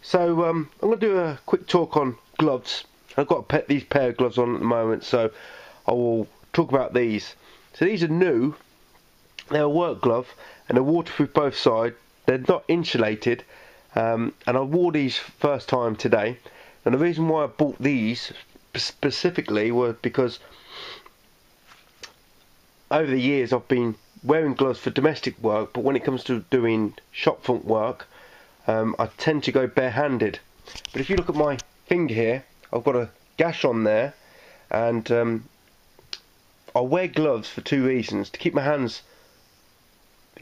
So I'm going to do a quick talk on gloves. I've got these pair of gloves on at the moment, so I will talk about these. So these are new. They're a work glove and they're waterproof both sides. They're not insulated, and I wore these first time today. And the reason why I bought these specifically was because over the years I've been wearing gloves for domestic work, but when it comes to doing shop front work, I tend to go barehanded. But if you look at my finger here, I've got a gash on there, and I wear gloves for two reasons: to keep my hands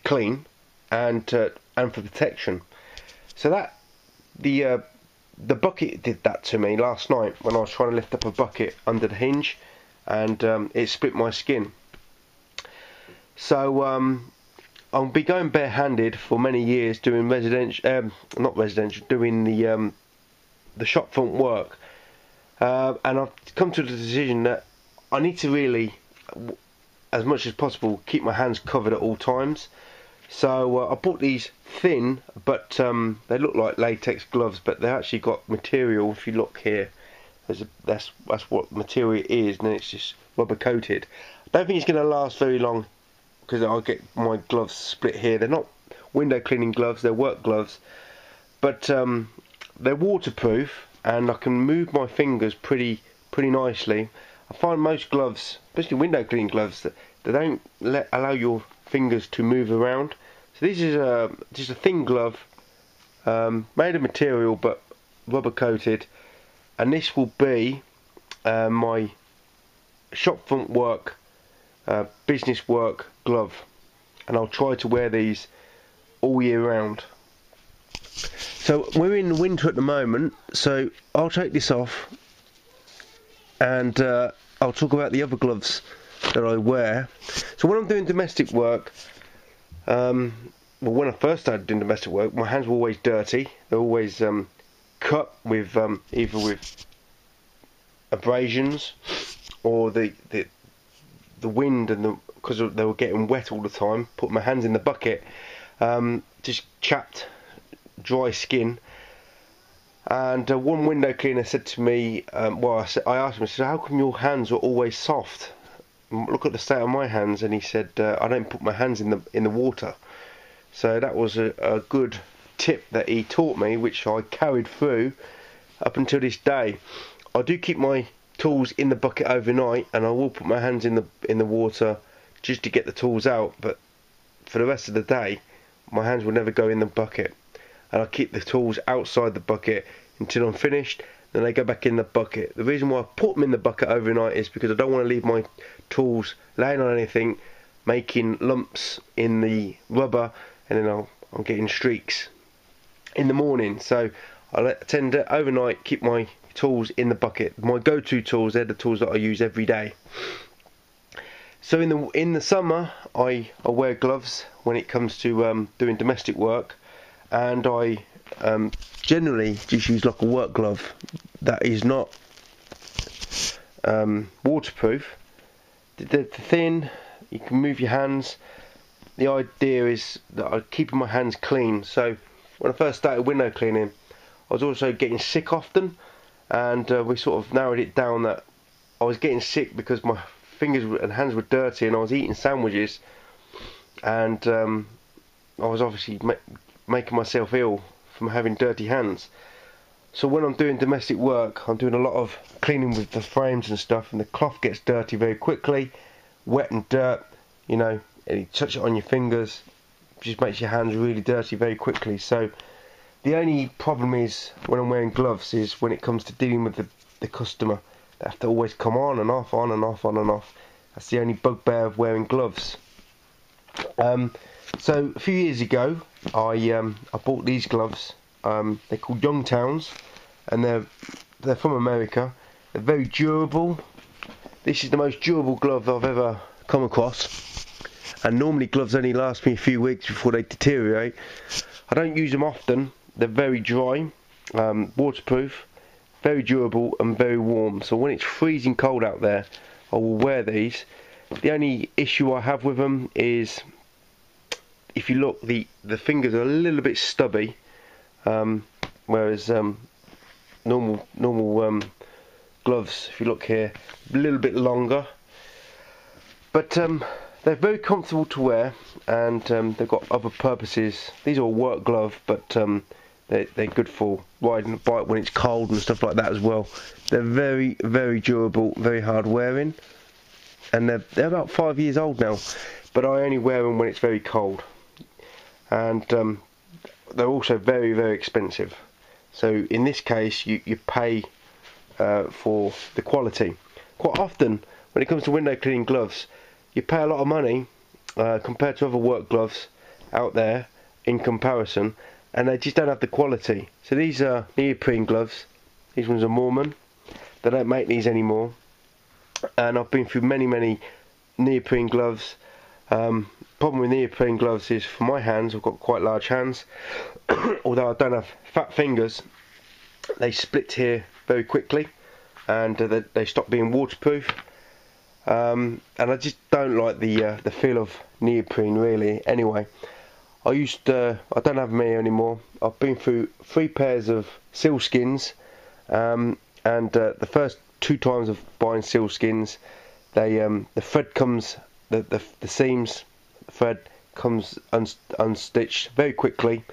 clean and for protection. So that the bucket did that to me last night when I was trying to lift up a bucket under the hinge, and it split my skin. So I'll be going barehanded for many years doing not residential, doing the shop front work, and I've come to the decision that I need to really, as much as possible, keep my hands covered at all times. So I bought these thin, but they look like latex gloves, but they've actually got material. If you look here, that's what material it is, and it's just rubber coated. I don't think it's going to last very long, because I'll get my gloves split here. They're not window cleaning gloves, they're work gloves, but they're waterproof and I can move my fingers pretty nicely. I find most gloves, especially window cleaning gloves, that they don't allow your fingers to move around. So this is just a thin glove, made of material but rubber coated, and this will be my shop front work, business work glove, and I'll try to wear these all year round. So we're in winter at the moment, so I'll take this off and I'll talk about the other gloves that I wear. So when I'm doing domestic work, well, when I first started doing domestic work, my hands were always dirty. They're always cut with either with abrasions or the wind, and because they were getting wet all the time, put my hands in the bucket, just chapped, dry skin. And one window cleaner said to me, I asked him, I said, how come your hands are always soft? Look at the state of my hands. And he said, I don't put my hands in the water. So that was a good tip that he taught me, which I carried through up until this day. I do keep my tools in the bucket overnight, and I will put my hands in the water just to get the tools out, but for the rest of the day my hands will never go in the bucket, and I keep the tools outside the bucket until I'm finished. Then they go back in the bucket. The reason why I put them in the bucket overnight is because I don't want to leave my tools laying on anything, making lumps in the rubber, and then I'm getting streaks in the morning. So I tend to overnight keep my tools in the bucket. My go-to tools, they're the tools that I use every day. So in the summer I wear gloves when it comes to doing domestic work, and I generally just use like a work glove that is not waterproof. They're thin, you can move your hands. The idea is that I'm keeping my hands clean. So when I first started window cleaning, I was also getting sick often, and we sort of narrowed it down that I was getting sick because my fingers and hands were dirty, and I was eating sandwiches, and I was obviously making myself ill from having dirty hands. So when I'm doing domestic work, I'm doing a lot of cleaning with the frames and stuff, and the cloth gets dirty very quickly, wet and dirt, you know, and you touch it on your fingers, it just makes your hands really dirty very quickly. So the only problem is when I'm wearing gloves is when it comes to dealing with the customer. They have to always come on and off, on and off, on and off. That's the only bugbear of wearing gloves. So a few years ago, I bought these gloves. They're called Youngtowns, and they're from America. They're very durable. This is the most durable glove I've ever come across. And normally gloves only last me a few weeks before they deteriorate. I don't use them often. They're very dry, waterproof, very durable and very warm. So when it's freezing cold out there, I will wear these. The only issue I have with them is, if you look, the fingers are a little bit stubby. whereas normal gloves, if you look here, a little bit longer. But they're very comfortable to wear, and they've got other purposes. These are a work glove, but they're good for riding a bike when it's cold and stuff like that as well. They're very, very durable, very hard wearing, and they're about 5 years old now, but I only wear them when it's very cold. And they're also very, very expensive. So in this case, you pay for the quality. Quite often, when it comes to window cleaning gloves, you pay a lot of money compared to other work gloves out there in comparison, and they just don't have the quality. So these are neoprene gloves. These ones are Mormon. They don't make these anymore, and I've been through many neoprene gloves. Problem with neoprene gloves is, for my hands, I've got quite large hands. Although I don't have fat fingers, they split here very quickly, and they stop being waterproof. And I just don't like the feel of neoprene, really. Anyway, I don't have them here anymore. I've been through 3 pairs of sealskins, and the first 2 times of buying sealskins, the thread comes, the seams, the thread comes unstitched very quickly.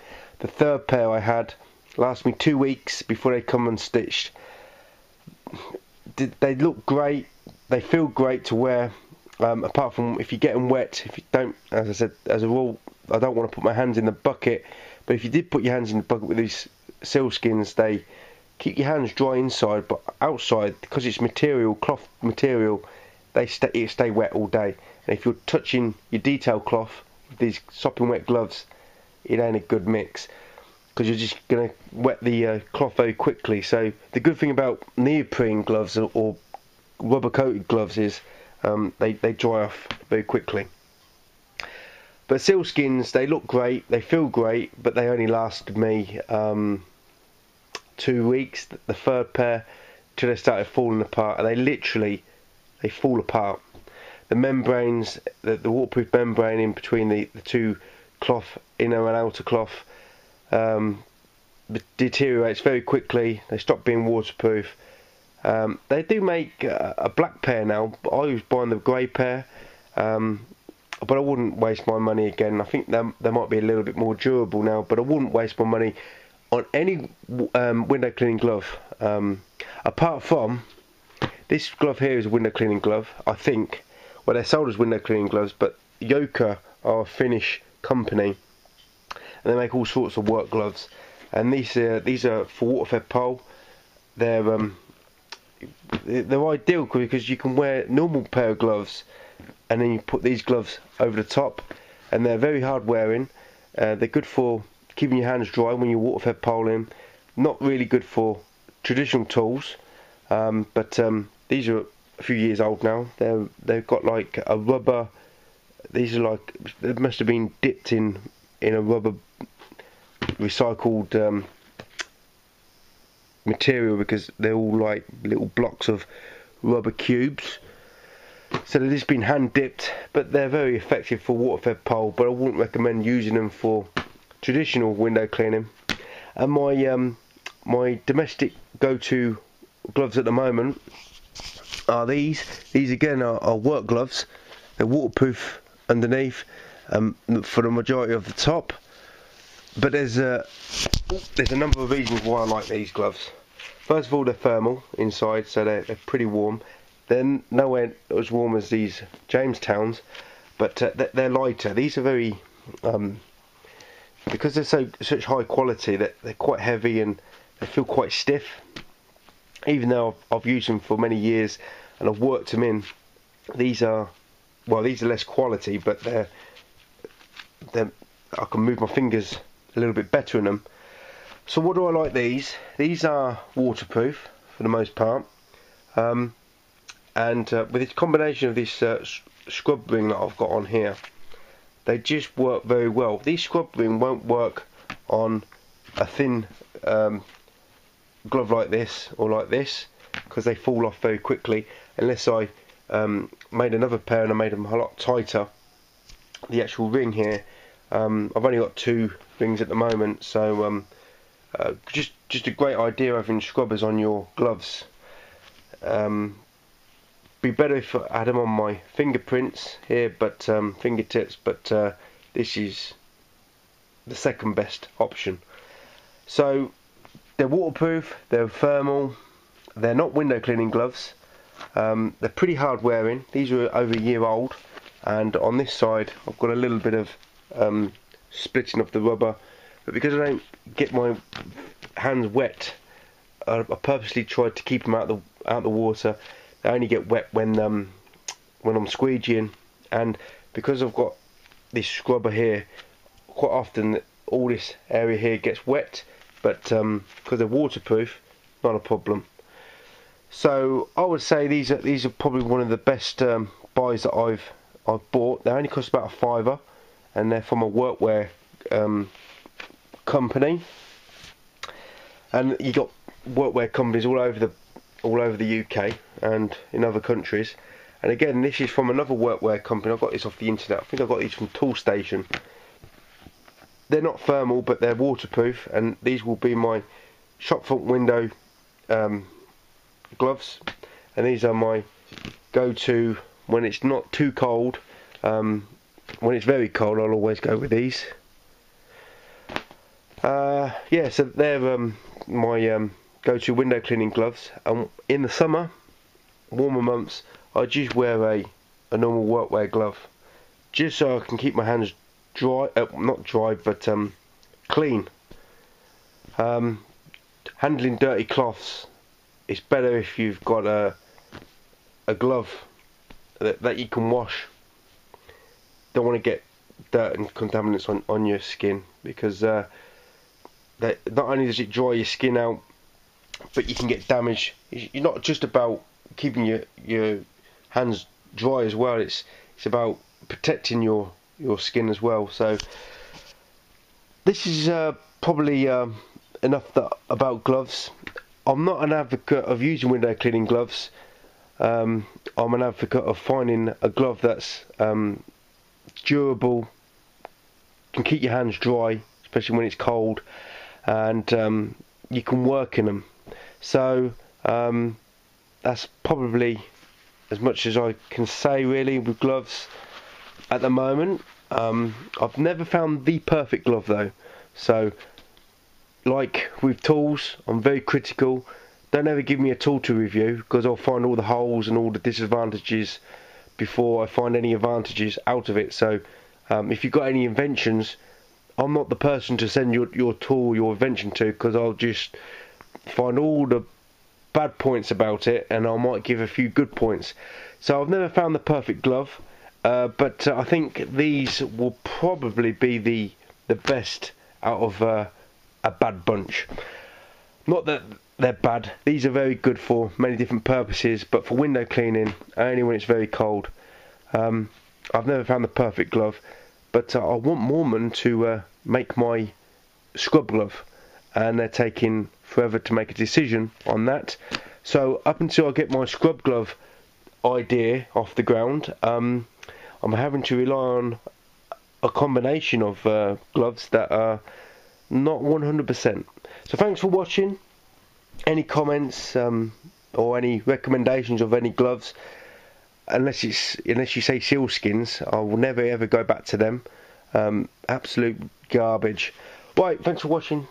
The 3rd pair I had last me 2 weeks before they come unstitched. They look great. They feel great to wear, apart from if you get them wet. If you don't, as I said, as a rule, I don't want to put my hands in the bucket, but if you did put your hands in the bucket with these sealskins, they keep your hands dry inside, but outside, because it's material, cloth material, they stay wet all day. And if you're touching your detail cloth with these sopping wet gloves, it ain't a good mix, because you're just going to wet the cloth very quickly. So the good thing about neoprene gloves or rubber coated gloves is they dry off very quickly. But sealskins, they look great, they feel great, but they only last me 2 weeks. The 3rd pair, till they started falling apart, and they fall apart. The membranes, the waterproof membrane in between the 2 cloth, inner and outer cloth, deteriorates very quickly. They stop being waterproof. They do make a black pair now, but I was buying the grey pair, but I wouldn't waste my money again. I think they might be a little bit more durable now, but I wouldn't waste my money on any window cleaning glove. Apart from this glove here is a window cleaning glove, I think. Well, they're sold as window cleaning gloves, but Yoka are a Finnish company, and they make all sorts of work gloves. And these are for water-fed pole. They're ideal because you can wear a normal pair of gloves, and then you put these gloves over the top, and they're very hard wearing. They're good for keeping your hands dry when you're water-fed poling. Not really good for traditional tools, but these are a few years old now. They've got like a rubber. These are like, they must have been dipped in a rubber recycled material, because they're all like little blocks of rubber cubes. So they've just been hand dipped, but they're very effective for water-fed pole. But I wouldn't recommend using them for traditional window cleaning. And my domestic go-to gloves at the moment are these. These again are work gloves. They're waterproof underneath, for the majority of the top. But there's a number of reasons why I like these gloves. First of all, they're thermal inside, so they're pretty warm. They're nowhere as warm as these Jamestowns, but they're lighter. These are very, because they're such high quality, that they're quite heavy and they feel quite stiff. Even though I've used them for many years and I've worked them in, these are less quality, but they're I can move my fingers a little bit better in them. So what do I like these? These are waterproof for the most part, and with this combination of this scrub ring that I've got on here, they just work very well. These scrub ring won't work on a thin glove like this or like this, because they fall off very quickly, unless I made another pair and I made them a lot tighter. The actual ring here, I've only got 2 rings at the moment, so just a great idea having scrubbers on your gloves. Be better if I had them on my fingerprints here, but fingertips, but this is the second best option. So they're waterproof, they're thermal, they're not window cleaning gloves. They're pretty hard wearing. These are over a year old, and on this side I've got a little bit of splitting of the rubber, but because I don't get my hands wet, I purposely tried to keep them out the water. They only get wet when I'm squeegeeing, and because I've got this scrubber here, quite often all this area here gets wet, but because they're waterproof, not a problem. So I would say these are probably one of the best buys that I've bought. They only cost about £5, and they're from a workwear company. And you got workwear companies all over the UK and in other countries. And again, this is from another workwear company. I got this off the internet. I think I got these from Toolstation. They're not thermal, but they're waterproof, and these will be my shop front window gloves. And these are my go-to when it's not too cold. When it's very cold, I'll always go with these. Yeah, so they're my go-to window cleaning gloves. In the summer, warmer months, I just wear a normal workwear glove, just so I can keep my hands dry, not dry, but clean. Handling dirty cloths, it's better if you've got a glove that you can wash. Don't want to get dirt and contaminants on your skin, because not only does it dry your skin out, but you can get damage. You're not just about keeping your hands dry as well. It's about protecting your skin as well. So this is probably enough about gloves. I'm not an advocate of using window cleaning gloves. I'm an advocate of finding a glove that's durable, can keep your hands dry, especially when it's cold, and you can work in them. So that's probably as much as I can say really with gloves at the moment. I've never found the perfect glove though, so like with tools, I'm very critical. Don't ever give me a tool to review, because I'll find all the holes and all the disadvantages before I find any advantages out of it. So if you've got any inventions, I'm not the person to send your tool, your invention to, because I'll just find all the bad points about it, and I might give a few good points. So I've never found the perfect glove, but I think these will probably be the best out of a bad bunch. Not that they're bad, these are very good for many different purposes, but for window cleaning, only when it's very cold. I've never found the perfect glove, but I want Mormon to make my scrub glove, and they're taking forever to make a decision on that. So up until I get my scrub glove idea off the ground, I'm having to rely on a combination of gloves that are not 100%. So thanks for watching. Any comments or any recommendations of any gloves, unless you say sealskins, I will never ever go back to them. Absolute garbage. Right, thanks for watching.